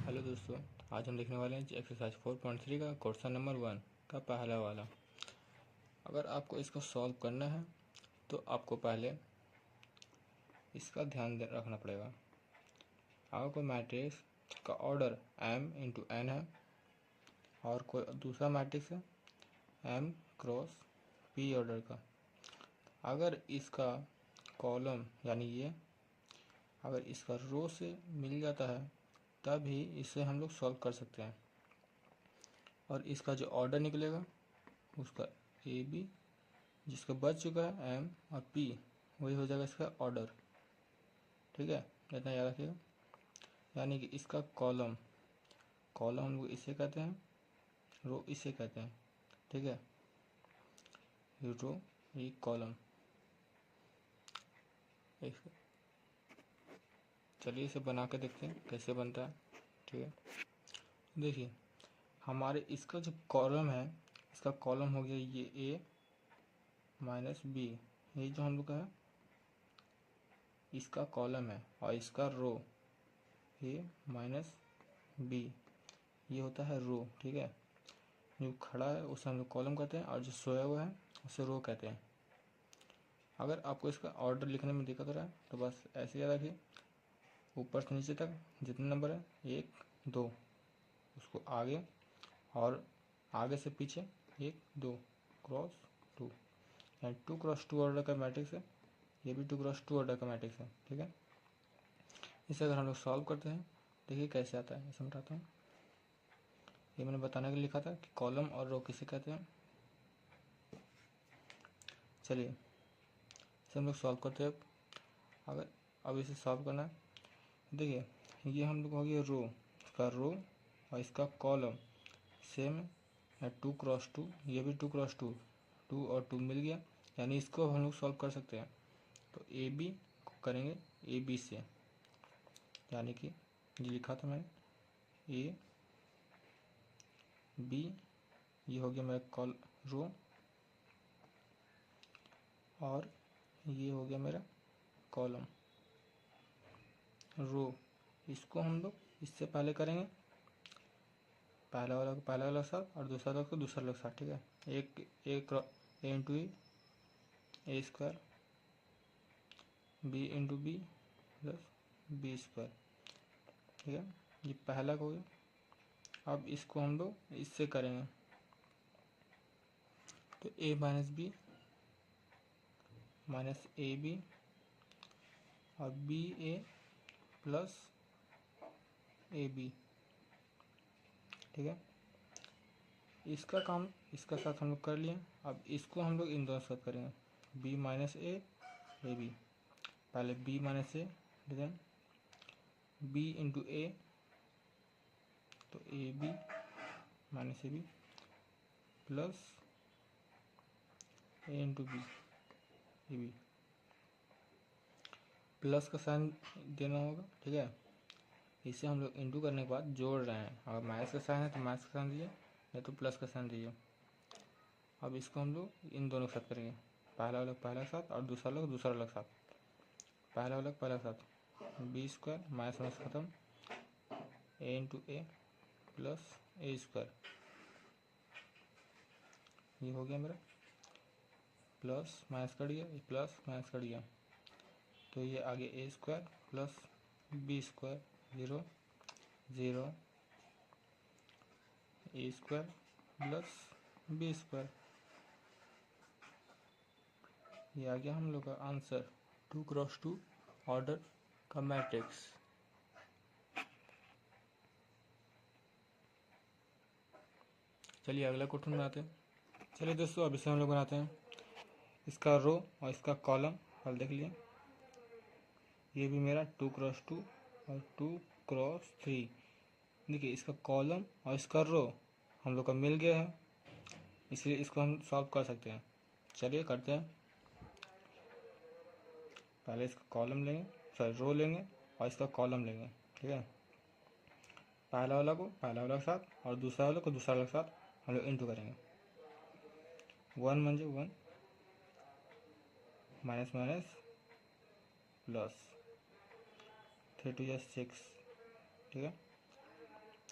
Hello दोस्तों, आज हम देखने वाले हैं एक्सरसाइज 4.3 का क्वेश्चन नंबर 1 का पहला वाला। अगर आपको इसको सॉल्व करना है तो आपको पहले इसका ध्यान रखना पड़ेगा। अगर कोई मैट्रिक्स का ऑर्डर m इंटू n है और कोई दूसरा मैट्रिक्स है m क्रॉस p ऑर्डर का, अगर इसका कॉलम यानी ये अगर इसका रो से मिल जाता है तभी इसे हम लोग सॉल्व कर सकते हैं। और इसका जो ऑर्डर निकलेगा उसका ए बी, जिसका बच चुका है एम और पी, वही हो जाएगा इसका ऑर्डर। ठीक है, इतना याद रखिएगा। यानी कि इसका कॉलम हम लोग इसे कहते हैं, रो इसे कहते हैं। ठीक है, ये रो ये कॉलम। चलिए इसे बना के देखते हैं कैसे बनता है। ठीक है, देखिए हमारे इसका जो कॉलम है, इसका कॉलम हो गया ये ए माइनस बी, ये जो हम लोग का है इसका कॉलम है, और इसका रो ए माइनस बी, ये होता है रो। ठीक है, जो खड़ा है उसे हम लोग कॉलम कहते हैं और जो सोया हुआ है उसे रो कहते हैं। अगर आपको इसका ऑर्डर लिखने में दिक्कत हो रहा है तो बस ऐसे याद रखिए, ऊपर से नीचे तक जितने नंबर है 1 2, उसको आगे और आगे से पीछे 1 2 क्रॉस 2, यानी 2 क्रॉस 2 ऑर्डर का मैट्रिक्स है। ये भी 2 क्रॉस 2 ऑर्डर का मैट्रिक्स है। ठीक है, इसे अगर हम लोग सॉल्व करते हैं, देखिए कैसे आता है, समझाता हूँ। ये मैंने बताने के लिए लिखा था कि कॉलम और रो किसे कहते हैं। चलिए इसे हम लोग सॉल्व करते हैं। अगर अब इसे सॉल्व करना है, देखिए ये हम लोग हो गया रो, इसका रो और इसका कॉलम सेम है 2 क्रॉस 2, ये भी 2 क्रॉस 2, 2 और 2 मिल गया, यानी इसको हम लोग सॉल्व कर सकते हैं। तो ए बी को करेंगे ए बी से, यानी कि ये लिखा था मैंने ए बी, ये हो गया मेरा कॉल रो और ये हो गया मेरा कॉलम रो। इसको हम लोग इससे पहले करेंगे, पहला वाला को पहला वाला साथ और दूसरा वाला को दूसरा वाला साथ। ठीक है, एक a into a square b into b plus b square. ठीक है, ये पहला हो गया। अब इसको हम लोग इससे करेंगे, तो ए माइनस ए बी और b a plus a b. ठीक है, इसका काम इसका साथ हम लोग कर लिए। अब इसको हम लोग इन दोनों साथ करेंगे, बी माइनस ए बी, पहले b minus a then b into a, तो a b minus a b plus a into b a b, plus का साइन देना होगा। ठीक है, इसे हम लोग इंटू करने के बाद जोड़ रहे हैं, अगर माइनस का साइन है तो माइनस का साइन दीजिए, नहीं तो प्लस का साइन दीजिए। अब इसको हम लोग इन दोनों के साथ करेंगे, पहला वाला पहला के साथ और दूसरा वाला दूसरा वाला के साथ। पहला वाला पहला के साथ बी स्क्वायर माइनस माइनस खत्म, ए इंटू ए प्लस ए स्क्वायर, ये हो गया मेरा, प्लस माइनस कट गया, प्लस माइनस कट गया, तो ये आगे ए स्क्वायर प्लस बी स्क्वायर 0 0, ए स्क्वायर प्लस बी स्क्वायर, ये आ गया हम लोग का आंसर 2 क्रॉस 2 ऑर्डर का मैट्रिक्स। चलिए अगला क्वेश्चन बनाते हैं। चलिए दोस्तों, अब इसे हम लोग बनाते हैं, इसका रो और इसका कॉलम पहले देख लिए। ये भी मेरा 2 क्रॉस 2 और 2 क्रॉस 3। देखिए इसका कॉलम और इसका रो हम लोग का मिल गया है, इसलिए इसको हम सॉल्व कर सकते हैं। चलिए करते हैं। पहले इसका कॉलम लेंगे, सॉरी रो लेंगे और इसका कॉलम लेंगे। ठीक है, पहला वाला को पहला वाला के साथ और दूसरा वाला को दूसरा वाला के साथ हम लोग इंटू करेंगे। 1 म्हणजे 1 माइनस माइनस प्लस 3 2 6। ठीक है,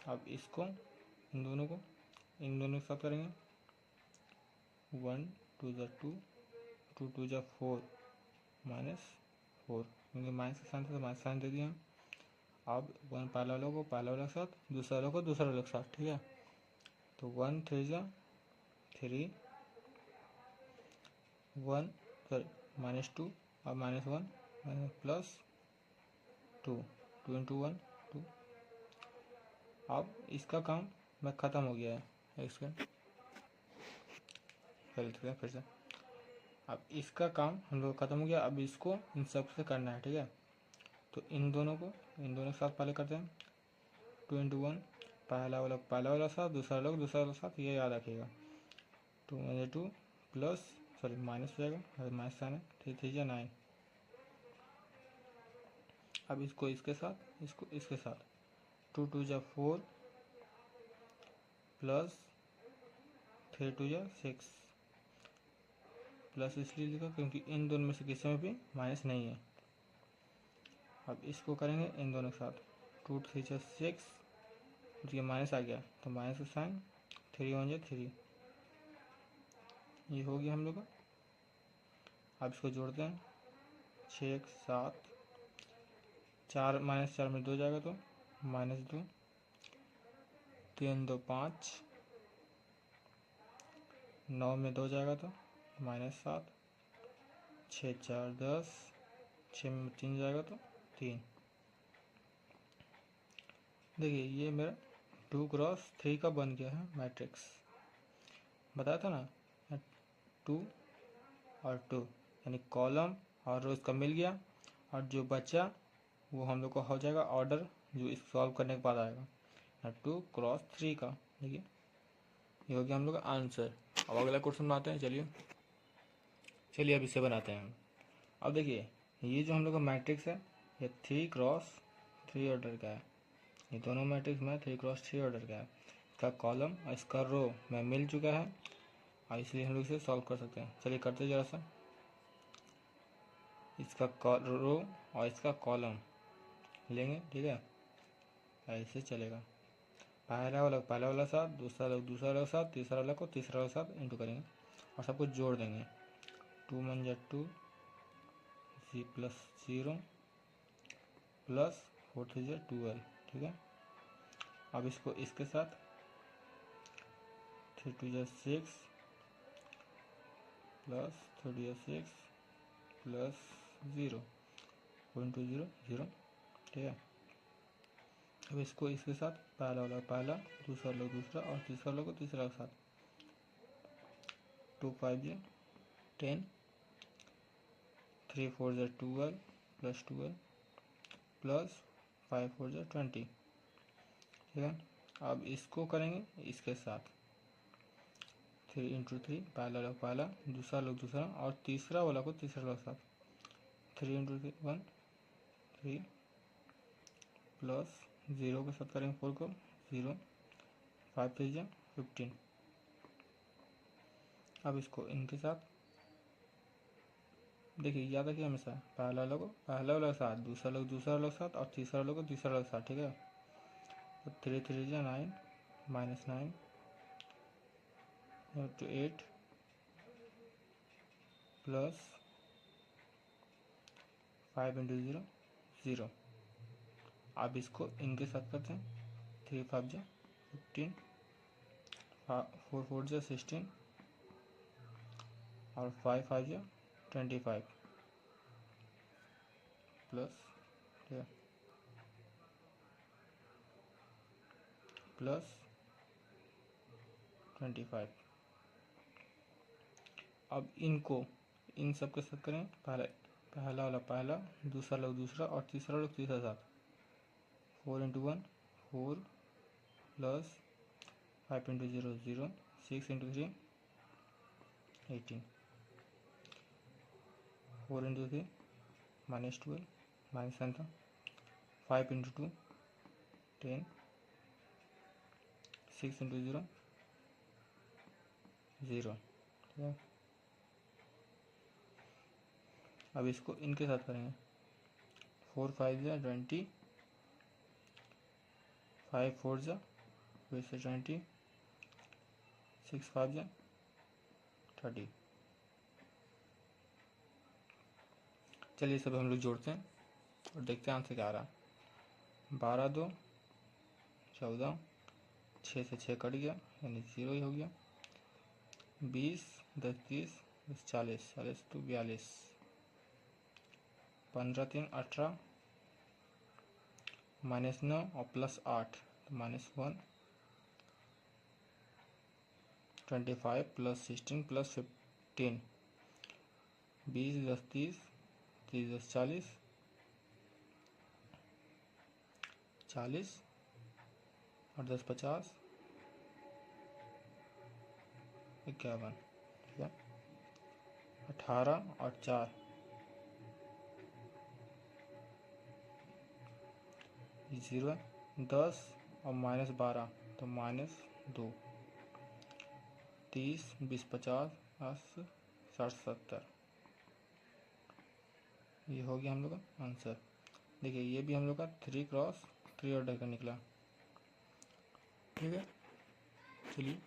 अब इसको इन दोनों के साथ करेंगे। 1 2 जा 2, 2 2 जा 4 -4, क्योंकि माइनस का साइन था तो माइनस साइन दे दिया। अब 1 पहला वाला को पहला वाला के साथ, दूसरा वाला को दूसरा वाला के साथ, ठीक है। तो 1 3 जा 3, 1 सॉरी -2, अब -1 +2, 2 इंटू 1 2। अब इसका काम मैं ख़त्म हो गया है। इसका फिर से अब इसका काम हम लोग ख़त्म हो गया। अब इसको इन सब से करना है, ठीक है। तो इन दोनों के साथ पहले करते हैं। 2 इंटू 1, पहला वाला साथ, दूसरा वाला साथ, ये याद रखिएगा। 2 1 2 प्लस सॉरी माइनस हो जाएगा, माइनस साइन है, 3 3 जा 9। अब इसको इसके साथ, इसको इसके साथ, 2 2 जा 4 प्लस 3 2 जा 6, प्लस इसलिए लिखा क्योंकि इन दोनों में से किसी में भी माइनस नहीं है। अब इसको करेंगे इन दोनों के साथ। 2 3 जा 6, ये माइनस आ गया तो माइनस का साइन, 3 1 जा 3, ये हो गया हम लोग का। अब इसको जोड़ते हैं। 6 7, 4 -4 में 2 जाएगा तो -2, 3 2 5, 9 में 2 जाएगा तो -7, 6 4 10, 6 में 3 जाएगा तो 3। देखिए ये मेरा 2 क्रॉस 3 का बन गया है मैट्रिक्स। बताया था ना 2 और 2, यानी कॉलम और रो इसका मिल गया, और जो बचा वो हम लोग को हो जाएगा ऑर्डर जो इस सॉल्व करने के बाद आएगा 2 क्रॉस 3 का। देखिए ये हो गया हम लोग का आंसर। अब अगला क्वेश्चन बनाते हैं। चलिए अब इसे बनाते हैं। अब देखिए ये जो हम लोग का मैट्रिक्स है ये 3 क्रॉस 3 ऑर्डर का है। ये दोनों मैट्रिक्स में 3 क्रॉस 3 ऑर्डर का है। इसका कॉलम और इसका रो में मिल चुका है और इसलिए हम लोग इसे सॉल्व कर सकते हैं। चलिए करते जरा सा। इसका रो और इसका कॉलम लेंगे, ठीक है। ऐसे चलेगा, पहला वाला साथ, दूसरा वाला साथ, तीसरा वाला को तीसरा वाला साथ इंटू करेंगे और सब कुछ जोड़ देंगे। 2 1 जा 2 +0 प्लस 4 3 जा 12, ठीक है। अब इसको इसके साथ 3 2 जा 6 प्लस 3 जा 6 प्लस 0, 1 2 0 0, ठीक है। अब इसको इसके साथ पहला वाला पहला, दूसरा वाला दूसरा और तीसरा वाला को तीसरा के साथ। 2 5 जा 10, 3 4 जा 12 प्लस 12 प्लस 5 4 जा 20, ठीक है। अब इसको करेंगे इसके साथ 3 इंटू 3, पहला वाला पहला, दूसरा वाला दूसरा और तीसरा वाला को तीसरा वाला के साथ। 3 इंटू 1 3 प्लस 0 के साथ करेंगे 4 को 0, 5 3 जा 15। अब इसको इनके साथ देखिए याद रखिए हमेशा पहला वाला के साथ, दूसरा वाला के साथ और तीसरा वाला को तीसरा वाला के साथ, ठीक है। तो 3 3 जा 9 -9 to 8 प्लस 5 इंटू 0 0। अब इसको इनके साथ करते हैं। 3 5 जा 15, 4 4 जा 16 और 5 5 जा 25 प्लस प्लस 25। अब इनको इन सब के साथ करें, पहला वाला पहला, दूसरा वाला दूसरा और तीसरा वाला तीसरा साथ। 4 into 1 4 plus 5 into 0 0, 6 into 3 18, 4 into 3 -12 minus sign था, 5 इंटू 2 10, 6 इंटू 0 0, ठीक है। अब इसको इनके साथ करेंगे। 4 5 जा 20, 5 4 जा वैसे 20, 6 5 जा 30। चलिए सब हम लोग जोड़ते हैं और देखते हैं आंसर क्या आ रहा है। 12 2 14, 6 से 6 कट गया यानी 0 ही हो गया। 20 10 30 10 40 40 तो 42, 15 3 18, -9 और +8 तो -1, 25 + 16 + 15, 20 10 30 30 10 40 40 और 10 50 51, ठीक है। 18 और 4 0, 10 और -12 तो -2, 30 20 50 80 60 70। ये हो गया हम लोग का आंसर। देखिए ये भी हम लोग का 3x3 ऑर्डर का निकला, ठीक है। चलिए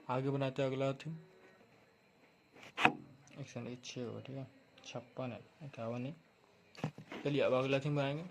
आगे बनाते हैं अगला थीम। 106 होगा, ठीक है। 56 है, 51 नहीं। चलिए अब अगला थीम बनाएंगे।